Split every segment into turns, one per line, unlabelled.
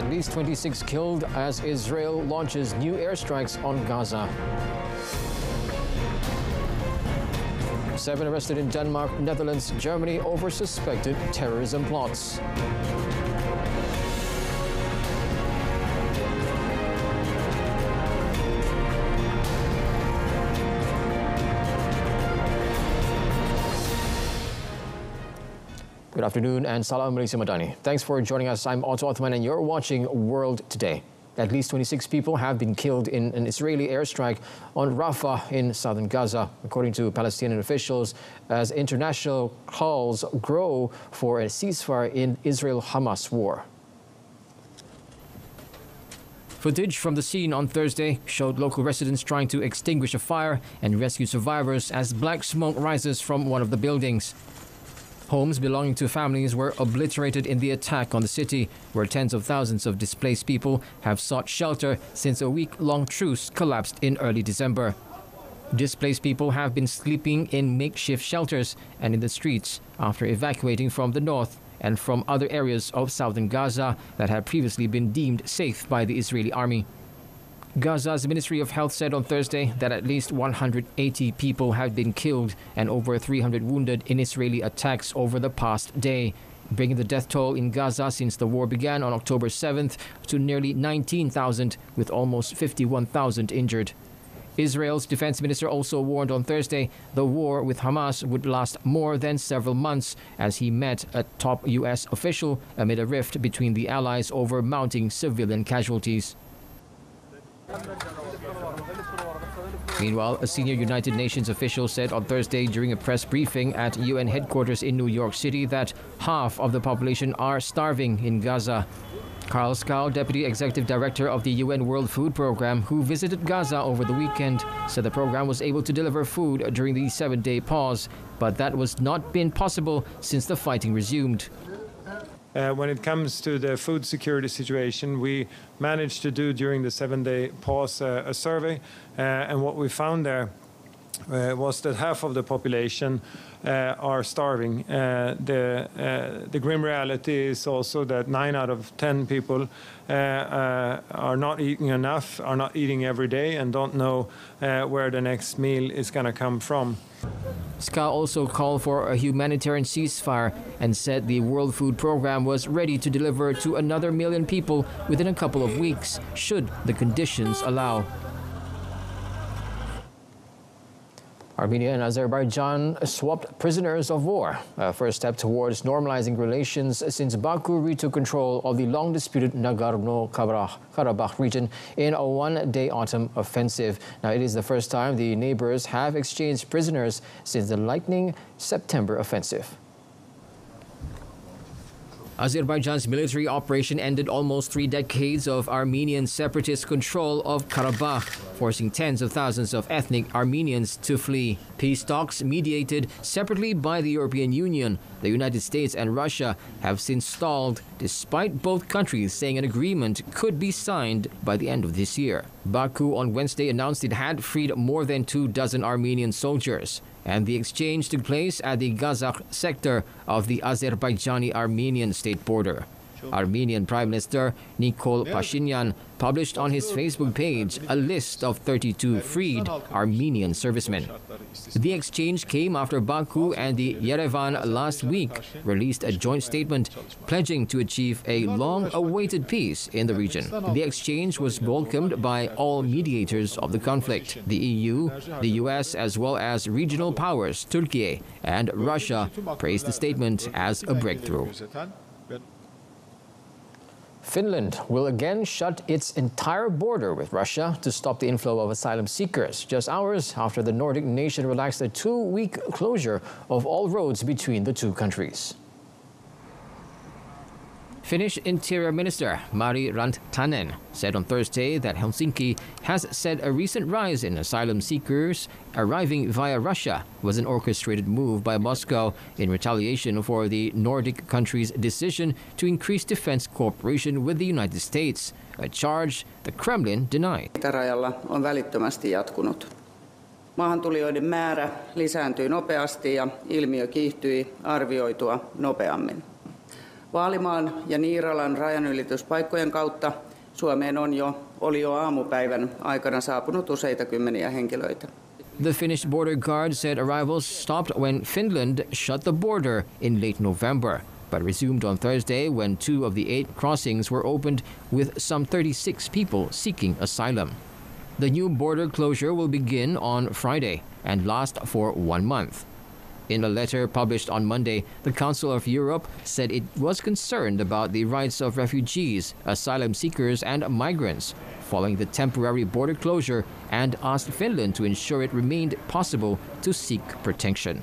At least 26 killed as Israel launches new airstrikes on Gaza. 7 arrested in Denmark, Netherlands, Germany over suspected terrorism plots. Good afternoon and Salam Malaysia Madani. Thanks for joining us. I'm Otto Othman and you're watching World Today. At least 26 people have been killed in an Israeli airstrike on Rafah in southern Gaza, according to Palestinian officials, as international calls grow for a ceasefire in Israel-Hamas war. Footage from the scene on Thursday showed local residents trying to extinguish a fire and rescue survivors as black smoke rises from one of the buildings. Homes belonging to families were obliterated in the attack on the city, where tens of thousands of displaced people have sought shelter since a week-long truce collapsed in early December. Displaced people have been sleeping in makeshift shelters and in the streets after evacuating from the north and from other areas of southern Gaza that had previously been deemed safe by the Israeli army. Gaza's Ministry of Health said on Thursday that at least 180 people have been killed and over 300 wounded in Israeli attacks over the past day, bringing the death toll in Gaza since the war began on October 7th to nearly 19,000, with almost 51,000 injured. Israel's defense minister also warned on Thursday the war with Hamas would last more than several months as he met a top U.S. official amid a rift between the allies over mounting civilian casualties. Meanwhile, a senior United Nations official said on Thursday during a press briefing at UN headquarters in New York City that half of the population are starving in Gaza. Carl Skau, Deputy Executive Director of the UN World Food Programme, who visited Gaza over the weekend, said the program was able to deliver food during the 7-day pause, but that was not been possible since the fighting resumed.
When it comes to the food security situation, we managed to do during the 7-day pause a survey, and what we found there was that half of the population are starving. The grim reality is also that 9 out of 10 people are not eating enough, are not eating every day, and don't know where the next meal is going to come from.
Ska also called for a humanitarian ceasefire and said the World Food Programme was ready to deliver to another 1 million people within a couple of weeks, should the conditions allow. Armenia and Azerbaijan swapped prisoners of war, a first step towards normalizing relations since Baku retook control of the long-disputed Nagorno-Karabakh region in a 1-day autumn offensive. Now, it is the first time the neighbors have exchanged prisoners since the lightning September offensive. Azerbaijan's military operation ended almost 3 decades of Armenian separatist control of Karabakh, forcing tens of thousands of ethnic Armenians to flee. Peace talks mediated separately by the European Union, the United States and Russia have since stalled, despite both countries saying an agreement could be signed by the end of this year. Baku on Wednesday announced it had freed more than 24 Armenian soldiers, and the exchange took place at the Gazakh sector of the Azerbaijani-Armenian state border. Armenian Prime Minister Nikol Pashinyan published on his Facebook page a list of 32 freed Armenian servicemen. The exchange came after Baku and the Yerevan last week released a joint statement pledging to achieve a long-awaited peace in the region. The exchange was welcomed by all mediators of the conflict. The EU, the US, as well as regional powers, Turkey and Russia, praised the statement as a breakthrough. Finland will again shut its entire border with Russia to stop the inflow of asylum seekers, just hours after the Nordic nation relaxed a 2-week closure of all roads between the two countries. Finnish Interior Minister Mari Rantanen said on Thursday that Helsinki has said a recent rise in asylum seekers arriving via Russia was an orchestrated move by Moscow in retaliation for the Nordic country's decision to increase defense cooperation with the United States, a charge the Kremlin denied.
Itärajalla on välittömästi jatkunut. Maahantulijoiden määrä lisääntyi nopeasti ja ilmiö kiihtyi arvioitua nopeammin. Vaalimaan ja Niiralan rajanylityspaikkojen kautta Suomeen oli jo aamupäivän aikana saapunut useita kymmeniä henkilöitä.
The Finnish border guard said arrivals stopped when Finland shut the border in late November, but resumed on Thursday when 2 of the 8 crossings were opened with some 36 people seeking asylum. The new border closure will begin on Friday and last for 1 month. In a letter published on Monday, the Council of Europe said it was concerned about the rights of refugees, asylum seekers and migrants following the temporary border closure and asked Finland to ensure it remained possible to seek protection.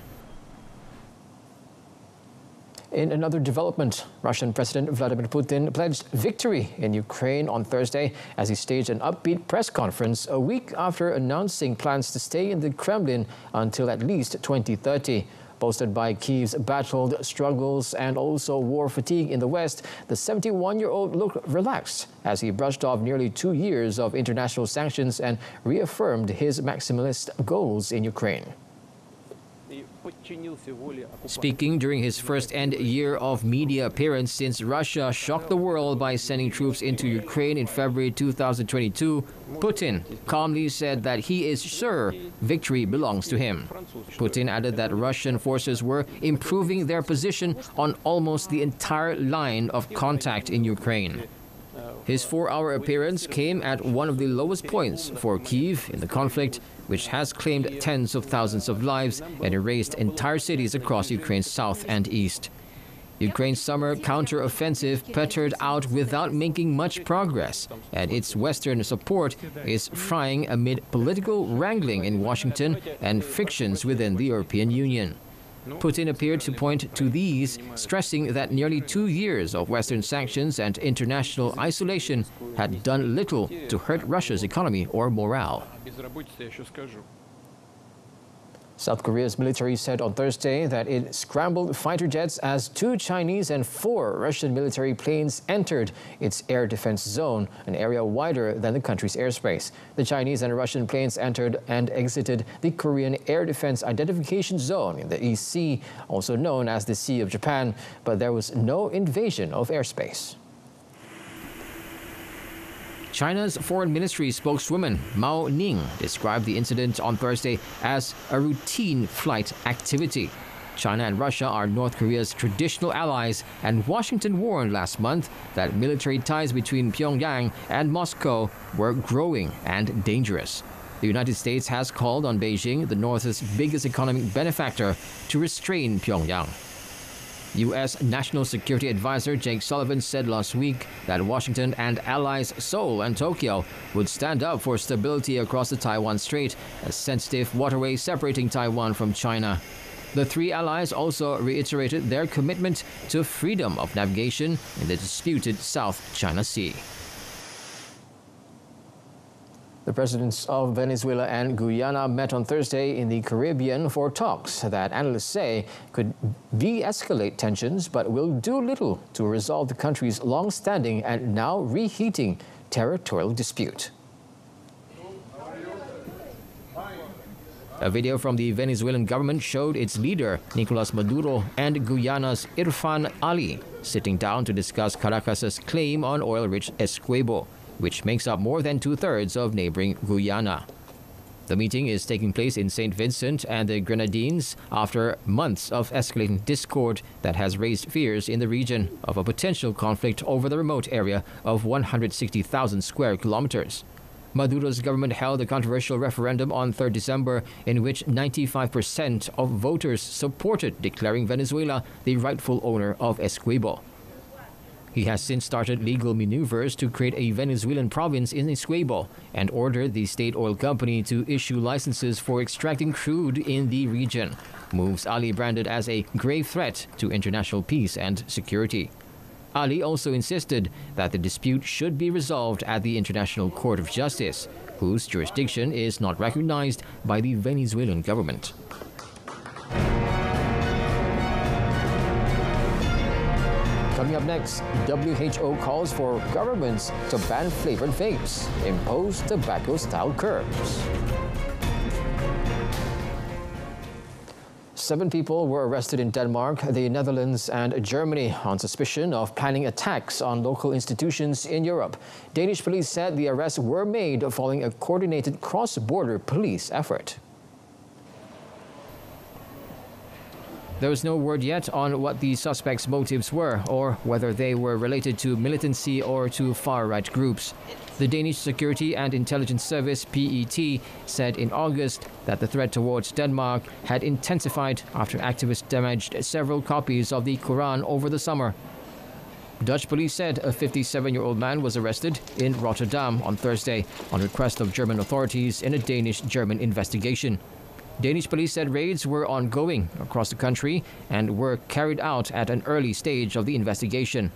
In another development, Russian President Vladimir Putin pledged victory in Ukraine on Thursday as he staged an upbeat press conference a week after announcing plans to stay in the Kremlin until at least 2030. Boasted by Kyiv's battled struggles and also war fatigue in the West, the 71-year-old looked relaxed as he brushed off nearly 2 years of international sanctions and reaffirmed his maximalist goals in Ukraine. Speaking during his first end year of media appearance since Russia shocked the world by sending troops into Ukraine in February 2022, Putin calmly said that he is sure victory belongs to him. Putin added that Russian forces were improving their position on almost the entire line of contact in Ukraine. His 4-hour appearance came at one of the lowest points for Kyiv in the conflict, which has claimed tens of thousands of lives and erased entire cities across Ukraine's south and east. Ukraine's summer counter-offensive petered out without making much progress, and its Western support is frying amid political wrangling in Washington and frictions within the European Union. Putin appeared to point to these, stressing that nearly 2 years of Western sanctions and international isolation had done little to hurt Russia's economy or morale. South Korea's military said on Thursday that it scrambled fighter jets as 2 Chinese and 4 Russian military planes entered its air defense zone, an area wider than the country's airspace. The Chinese and Russian planes entered and exited the Korean Air Defense Identification Zone in the East Sea, also known as the Sea of Japan, but there was no invasion of airspace. China's foreign ministry spokeswoman Mao Ning described the incident on Thursday as a routine flight activity. China and Russia are North Korea's traditional allies, and Washington warned last month that military ties between Pyongyang and Moscow were growing and dangerous. The United States has called on Beijing, the North's biggest economic benefactor, to restrain Pyongyang. U.S. National Security Advisor Jake Sullivan said last week that Washington and allies Seoul and Tokyo would stand up for stability across the Taiwan Strait, a sensitive waterway separating Taiwan from China. The 3 allies also reiterated their commitment to freedom of navigation in the disputed South China Sea. The presidents of Venezuela and Guyana met on Thursday in the Caribbean for talks that analysts say could de-escalate tensions but will do little to resolve the country's long-standing and now reheating territorial dispute. A video from the Venezuelan government showed its leader, Nicolas Maduro, and Guyana's Irfan Ali sitting down to discuss Caracas's claim on oil-rich Essequibo, which makes up more than 2/3 of neighboring Guyana. The meeting is taking place in St. Vincent and the Grenadines after months of escalating discord that has raised fears in the region of a potential conflict over the remote area of 160,000 square kilometers. Maduro's government held a controversial referendum on 3rd December in which 95% of voters supported declaring Venezuela the rightful owner of Essequibo. He has since started legal maneuvers to create a Venezuelan province in Essequibo and ordered the state oil company to issue licenses for extracting crude in the region, moves Ali branded as a grave threat to international peace and security. Ali also insisted that the dispute should be resolved at the International Court of Justice, whose jurisdiction is not recognized by the Venezuelan government. Coming up next, WHO calls for governments to ban flavored vapes, impose tobacco-style curbs. 7 people were arrested in Denmark, the Netherlands and Germany on suspicion of planning attacks on local institutions in Europe. Danish police said the arrests were made following a coordinated cross-border police effort. There is no word yet on what the suspects' motives were or whether they were related to militancy or to far-right groups. The Danish Security and Intelligence Service, PET, said in August that the threat towards Denmark had intensified after activists damaged several copies of the Quran over the summer. Dutch police said a 57-year-old man was arrested in Rotterdam on Thursday on request of German authorities in a Danish-German investigation. Danish police said raids were ongoing across the country and were carried out at an early stage of the investigation.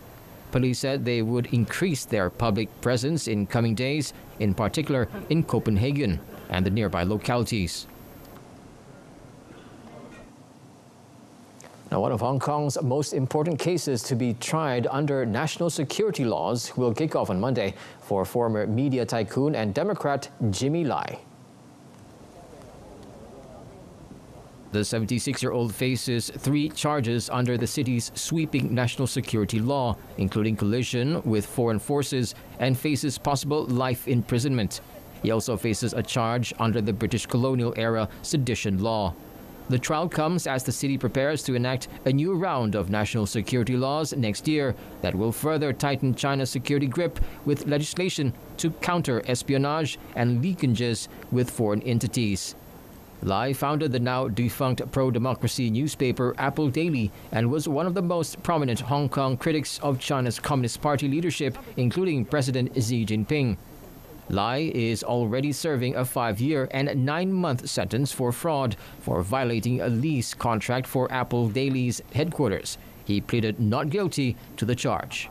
Police said they would increase their public presence in coming days, in particular in Copenhagen and the nearby localities. Now, one of Hong Kong's most important cases to be tried under national security laws will kick off on Monday for former media tycoon and Democrat Jimmy Lai. The 76-year-old faces 3 charges under the city's sweeping national security law, including collusion with foreign forces, and faces possible life imprisonment. He also faces a charge under the British colonial-era sedition law. The trial comes as the city prepares to enact a new round of national security laws next year that will further tighten China's security grip with legislation to counter espionage and leakages with foreign entities. Lai founded the now defunct pro-democracy newspaper Apple Daily and was one of the most prominent Hong Kong critics of China's Communist Party leadership, including President Xi Jinping. Lai is already serving a 5-year and 9-month sentence for fraud for violating a lease contract for Apple Daily's headquarters. He pleaded not guilty to the charge.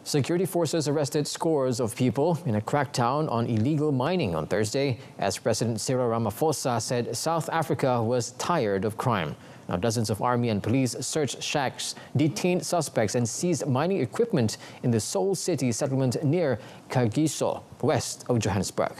Security forces arrested scores of people in a crackdown on illegal mining on Thursday as President Cyril Ramaphosa said South Africa was tired of crime. Now, dozens of army and police searched shacks, detained suspects and seized mining equipment in the Seoul City settlement near Kagiso, west of Johannesburg.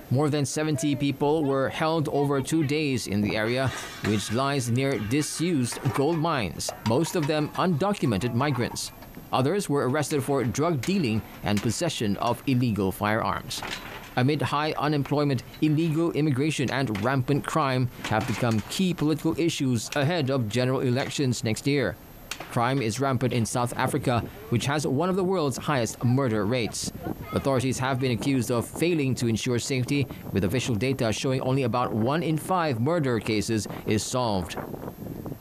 More than 70 people were held over 2 days in the area, which lies near disused gold mines, most of them undocumented migrants. Others were arrested for drug dealing and possession of illegal firearms. Amid high unemployment, illegal immigration and rampant crime have become key political issues ahead of general elections next year. Crime is rampant in South Africa, which has one of the world's highest murder rates. Authorities have been accused of failing to ensure safety, with official data showing only about 1 in 5 murder cases is solved.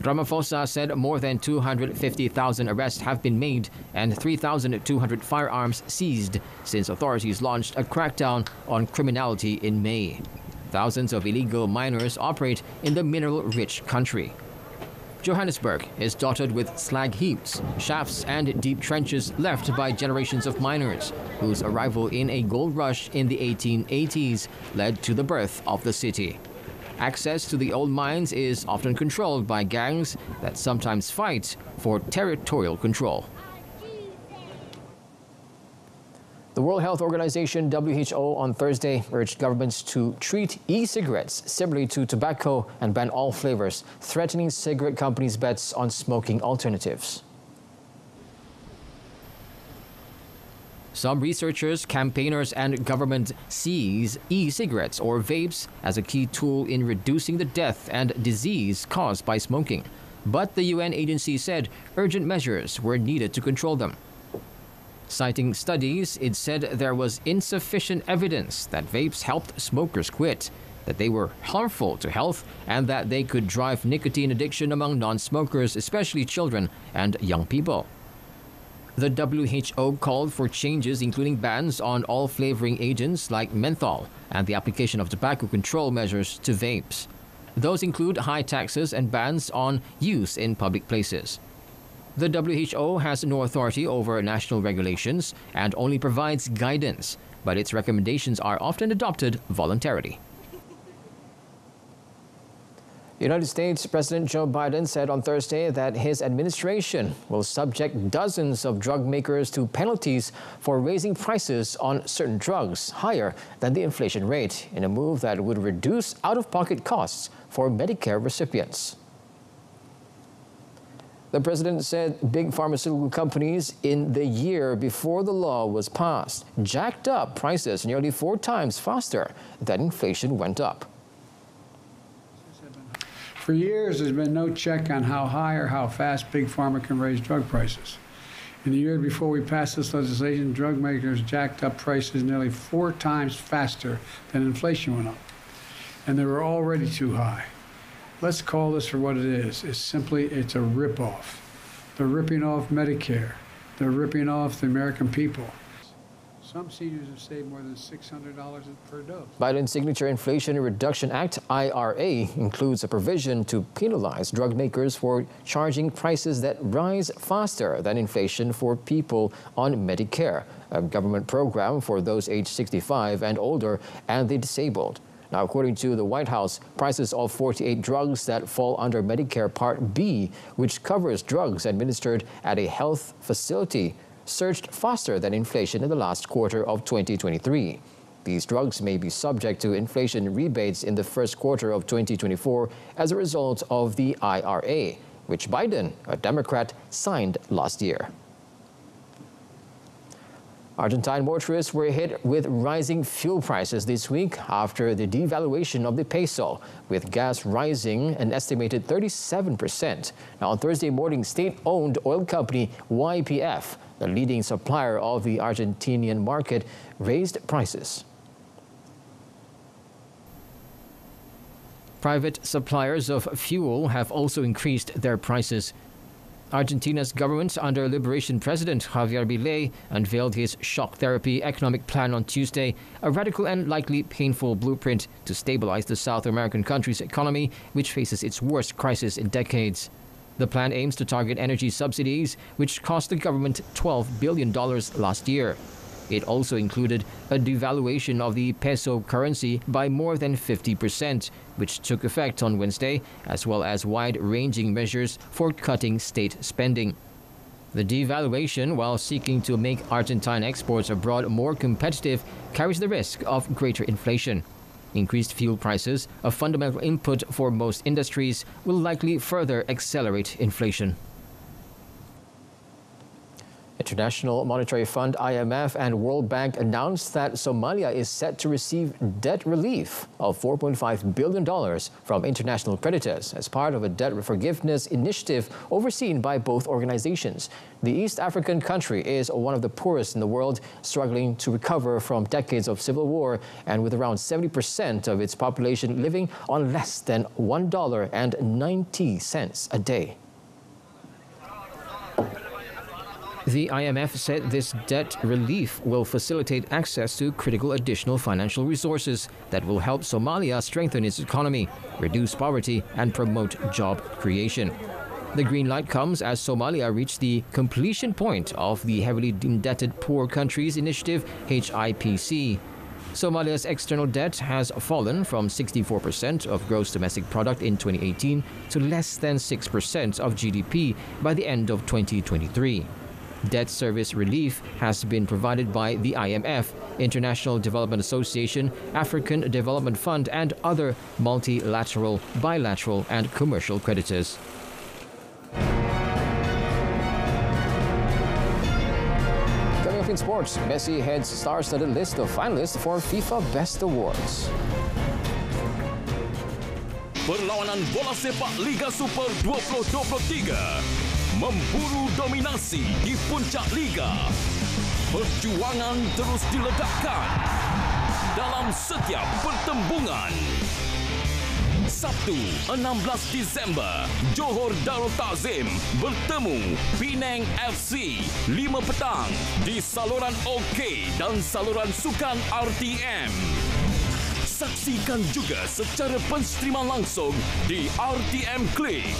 Ramaphosa said more than 250,000 arrests have been made and 3,200 firearms seized since authorities launched a crackdown on criminality in May. Thousands of illegal miners operate in the mineral-rich country. Johannesburg is dotted with slag heaps, shafts and deep trenches left by generations of miners, whose arrival in a gold rush in the 1880s led to the birth of the city. Access to the old mines is often controlled by gangs that sometimes fight for territorial control. The World Health Organization, WHO, on Thursday urged governments to treat e-cigarettes similarly to tobacco and ban all flavors, threatening cigarette companies' bets on smoking alternatives. Some researchers, campaigners, and government sees e-cigarettes or vapes as a key tool in reducing the death and disease caused by smoking. But the UN agency said urgent measures were needed to control them. Citing studies, it said there was insufficient evidence that vapes helped smokers quit, that they were harmful to health, and that they could drive nicotine addiction among non-smokers, especially children and young people. The WHO called for changes including bans on all flavoring agents like menthol and the application of tobacco control measures to vapes. Those include high taxes and bans on use in public places. The WHO has no authority over national regulations and only provides guidance, but its recommendations are often adopted voluntarily. United States President Joe Biden said on Thursday that his administration will subject dozens of drug makers to penalties for raising prices on certain drugs higher than the inflation rate, in a move that would reduce out-of-pocket costs for Medicare recipients. The president said big pharmaceutical companies in the year before the law was passed jacked up prices nearly 4 times faster than inflation went up.
For years, there's been no check on how high or how fast Big Pharma can raise drug prices. In the year before we passed this legislation, drug makers jacked up prices nearly 4 times faster than inflation went up. And they were already too high. Let's call this for what it is. It's a ripoff. They're ripping off Medicare. They're ripping off the American people. Some seniors have saved more than $600 per dose.
Biden's signature Inflation Reduction Act, IRA, includes a provision to penalize drug makers for charging prices that rise faster than inflation for people on Medicare, a government program for those aged 65 and older and the disabled. Now, according to the White House, prices of 48 drugs that fall under Medicare Part B, which covers drugs administered at a health facility, surged faster than inflation in the last quarter of 2023. These drugs may be subject to inflation rebates in the first quarter of 2024 as a result of the IRA, which Biden, a Democrat, signed last year. Argentine motorists were hit with rising fuel prices this week after the devaluation of the peso, with gas rising an estimated 37%. Now, on Thursday morning, state-owned oil company YPF, the leading supplier of the Argentinian market, raised prices. Private suppliers of fuel have also increased their prices. Argentina's government, under Liberation President Javier Milei, unveiled his shock therapy economic plan on Tuesday, a radical and likely painful blueprint to stabilize the South American country's economy, which faces its worst crisis in decades. The plan aims to target energy subsidies, which cost the government $12 billion last year. It also included a devaluation of the peso currency by more than 50%, which took effect on Wednesday, as well as wide-ranging measures for cutting state spending. The devaluation, while seeking to make Argentine exports abroad more competitive, carries the risk of greater inflation. Increased fuel prices, a fundamental input for most industries, will likely further accelerate inflation. International Monetary Fund (IMF) and World Bank announced that Somalia is set to receive debt relief of $4.5 billion from international creditors as part of a debt forgiveness initiative overseen by both organizations. The East African country is one of the poorest in the world, struggling to recover from decades of civil war and with around 70% of its population living on less than $1.90 a day. The IMF said this debt relief will facilitate access to critical additional financial resources that will help Somalia strengthen its economy, reduce poverty, and promote job creation. The green light comes as Somalia reached the completion point of the Heavily Indebted Poor Countries Initiative, HIPC. Somalia's external debt has fallen from 64% of gross domestic product in 2018 to less than 6% of GDP by the end of 2023. Debt service relief has been provided by the IMF, International Development Association, African Development Fund, and other multilateral, bilateral, and commercial creditors. Coming up in sports, Messi heads star-studded list of finalists for FIFA Best Awards.
Perlawanan bola sepak Liga Super 2023 memburu dominasi di puncak Liga. Perjuangan terus diledakkan dalam setiap pertembungan. Sabtu 16 Disember, Johor Darul Takzim bertemu Penang FC 5 petang di saluran OK dan saluran sukan RTM. Saksikan juga secara penstriman langsung di RTM Klik.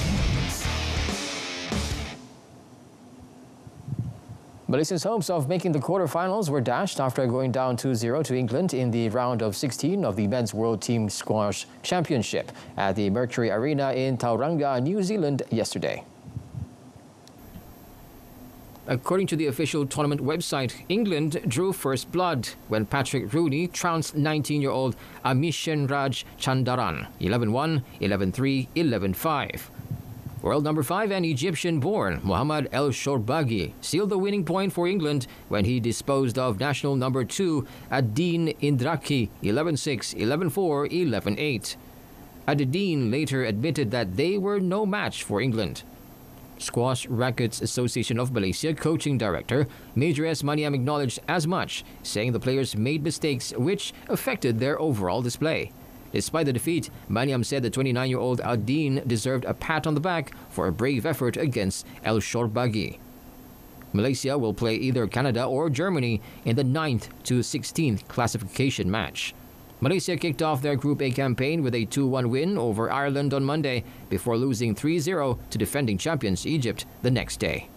Malaysia's hopes of making the quarterfinals were dashed after going down 2-0 to England in the round of 16 of the Men's World Team Squash Championship at the Mercury Arena in Tauranga, New Zealand yesterday. According to the official tournament website, England drew first blood when Patrick Rooney trounced 19-year-old Amishan Raj Chandaran 11-1, 11-3, 11-5. World number 5 and Egyptian-born Mohamed El Shorbagy sealed the winning point for England when he disposed of national number 2 Adine Indraki 11-6, 11-4, 11-8. Adine later admitted that they were no match for England. Squash Rackets Association of Malaysia coaching director Major S. Maniam acknowledged as much, saying the players made mistakes which affected their overall display. Despite the defeat, Maniam said the 29-year-old Adine deserved a pat on the back for a brave effort against El Shorbagy. Malaysia will play either Canada or Germany in the 9th to 16th classification match. Malaysia kicked off their Group A campaign with a 2-1 win over Ireland on Monday before losing 3-0 to defending champions Egypt the next day.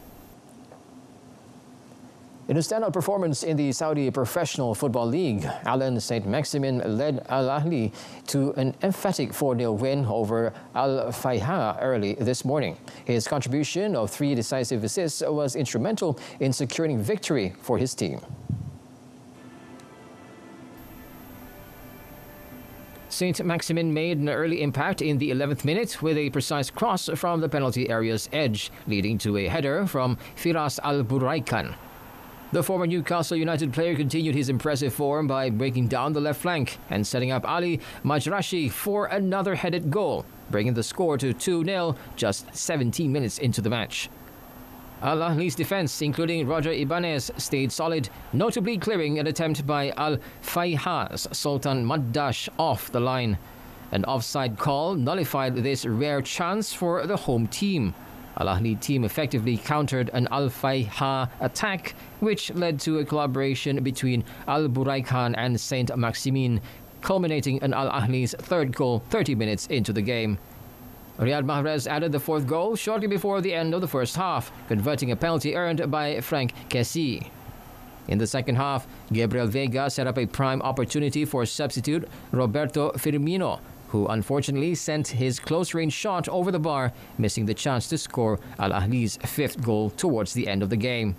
In a standout performance in the Saudi Professional Football League, St Maximans led Al Ahly to an emphatic 4-0 win over Al-FAIHA early this morning. His contribution of 3 decisive assists was instrumental in securing victory for his team. St Maximans made an early impact in the 11th minute with a precise cross from the penalty area's edge, leading to a header from Firas Al-Buraikan. The former Newcastle United player continued his impressive form by breaking down the left flank and setting up Ali Majrashi for another headed goal, bringing the score to 2-0 just 17 minutes into the match. Al Ahly's defense, including Roger Ibanez, stayed solid, notably clearing an attempt by Al-FAIHA's Sultan Maddash off the line. An offside call nullified this rare chance for the home team. Al Ahly team effectively countered an Al-FAIHA attack, which led to a collaboration between Al-Buraikan and St Maximans, culminating in Al Ahly's third goal 30 minutes into the game. Riyad Mahrez added the 4th goal shortly before the end of the first half, converting a penalty earned by Frank Kessie. In the second half, Gabriel Vega set up a prime opportunity for substitute Roberto Firmino, who unfortunately sent his close-range shot over the bar, missing the chance to score Al Ahly's 5th goal towards the end of the game.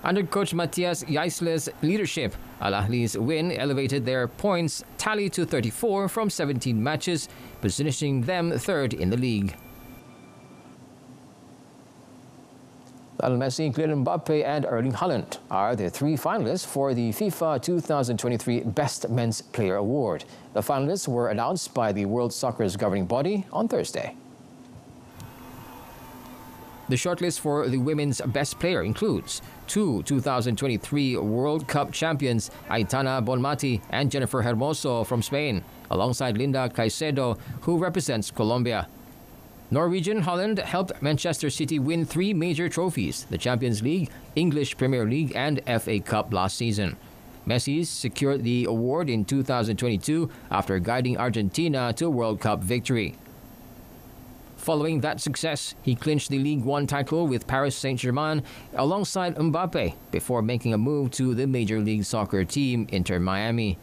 Under coach Matthias Jaisler's leadership, Al Ahly's win elevated their points tally to 34 from 17 matches, positioning them 3rd in the league. Messi, Mbappe and Erling Haaland are the 3 finalists for the FIFA 2023 Best Men's Player Award. The finalists were announced by the World Soccer's governing body on Thursday. The shortlist for the women's best player includes 2 2023 World Cup champions Aitana Bonmati and Jennifer Hermoso from Spain, alongside Linda Caicedo, who represents Colombia. Norwegian Holland helped Manchester City win 3 major trophies, the Champions League, English Premier League and FA Cup last season. Messi secured the award in 2022 after guiding Argentina to a World Cup victory. Following that success, he clinched the Ligue 1 title with Paris Saint-Germain alongside Mbappe before making a move to the Major League Soccer team Inter Miami.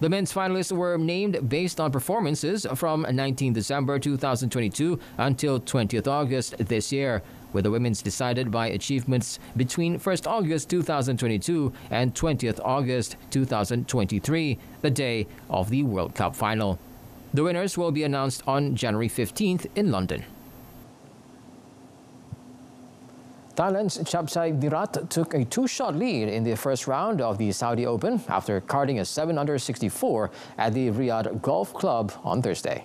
The men's finalists were named based on performances from 19 December 2022 until 20th August this year, with the women's decided by achievements between 1st August 2022 and 20th August 2023, the day of the World Cup final. The winners will be announced on January 15th in London. Thailand's Chapsai Virat took a 2-shot lead in the first round of the Saudi Open after carding a 7-under 64 at the Riyadh Golf Club on Thursday.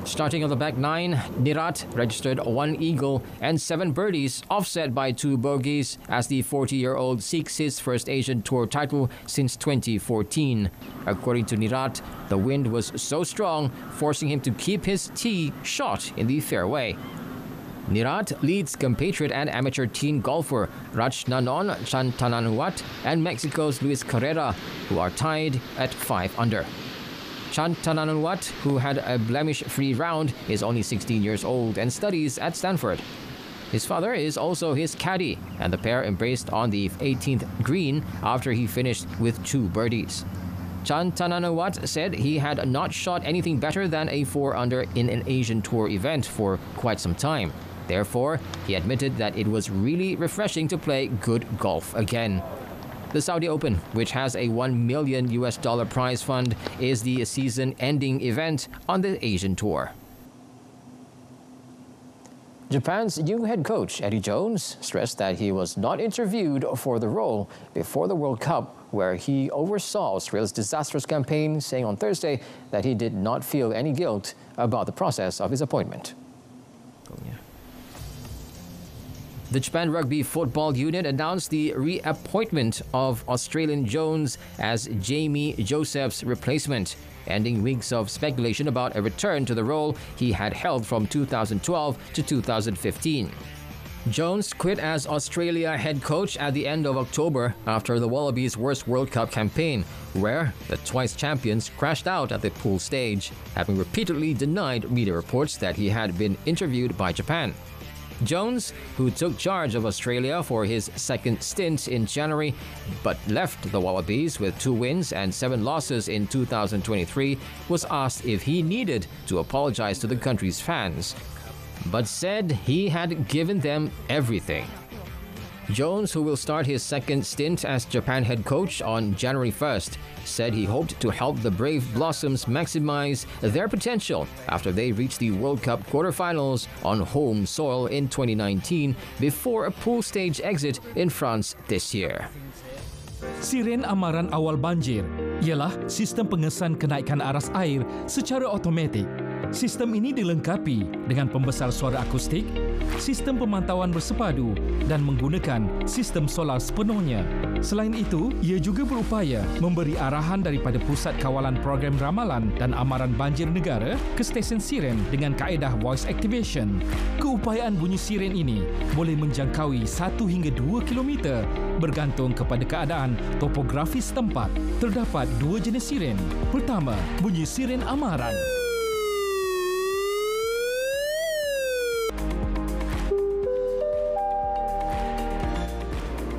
Starting on the back 9, Nirat registered 1 eagle and 7 birdies, offset by 2 bogeys, as the 40-year-old seeks his first Asian Tour title since 2014. According to Nirat, the wind was so strong, forcing him to keep his tee shot in the fairway. Nirat leads compatriot and amateur teen golfer Rajnanon Chantananuat and Mexico's Luis Carrera, who are tied at 5 under. Chantananawat, who had a blemish-free round, is only 16 years old and studies at Stanford. His father is also his caddy, and the pair embraced on the 18th green after he finished with 2 birdies. Chantananawat said he had not shot anything better than a 4-under in an Asian Tour event for quite some time. Therefore, he admitted that it was really refreshing to play good golf again. The Saudi Open, which has a $1 million prize fund, is the season-ending event on the Asian Tour. Japan's new head coach, Eddie Jones, stressed that he was not interviewed for the role before the World Cup, where he oversaw Australia's disastrous campaign, saying on Thursday that he did not feel any guilt about the process of his appointment. The Japan Rugby Football Unit announced the reappointment of Australian Jones as Jamie Joseph's replacement, ending weeks of speculation about a return to the role he had held from 2012 to 2015. Jones quit as Australia head coach at the end of October after the Wallabies' worst World Cup campaign, where the twice champions crashed out at the pool stage, having repeatedly denied media reports that he had been interviewed by Japan. Jones, who took charge of Australia for his second stint in January, but left the Wallabies with 2 wins and 7 losses in 2023, was asked if he needed to apologize to the country's fans, but said he had given them everything. Jones, who will start his second stint as Japan head coach on January 1st, said he hoped to help the Brave Blossoms maximize their potential after they reached the World Cup quarterfinals on home soil in 2019 before a pool stage exit in France this year.
Siren amaran awal banjir ialah sistem pengesan kenaikan aras air secara automatik. Sistem ini dilengkapi dengan pembesar suara akustik, sistem pemantauan bersepadu dan menggunakan sistem solar sepenuhnya. Selain itu, ia juga berupaya memberi arahan daripada Pusat Kawalan Program Ramalan dan Amaran Banjir Negara ke stesen siren dengan kaedah voice activation. Keupayaan bunyi siren ini boleh menjangkaui 1 hingga 2 km bergantung kepada keadaan topografi setempat. Terdapat 2 jenis siren. Pertama, bunyi siren amaran.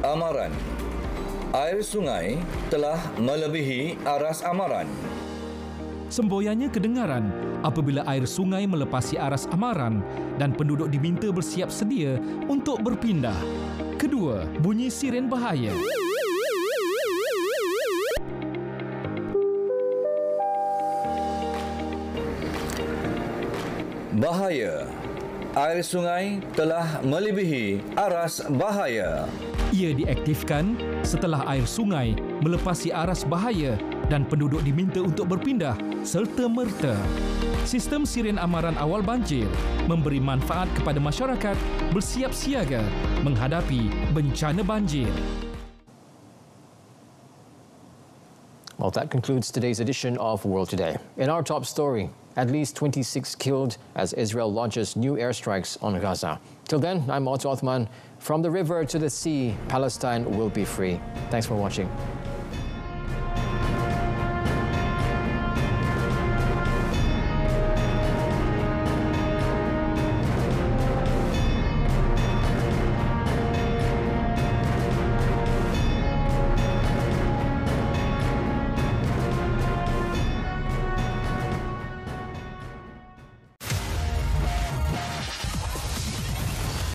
Amaran. Air sungai telah melebihi aras amaran.
Semboyannya kedengaran apabila air sungai melepasi aras amaran dan penduduk diminta bersiap sedia untuk berpindah. Kedua, bunyi siren bahaya.
Bahaya. Air sungai telah melebihi aras bahaya.
Ia diaktifkan setelah air sungai melepasi aras bahaya dan penduduk diminta untuk berpindah serta-merta. Sistem siren amaran awal banjir memberi manfaat kepada masyarakat bersiap siaga menghadapi bencana banjir.
Well, that concludes today's edition of World Today. In our top story, at least 26 killed as Israel launches new airstrikes on Gaza. Till then, I'm Otto Othman. From the river to the sea, Palestine will be free. Thanks for watching.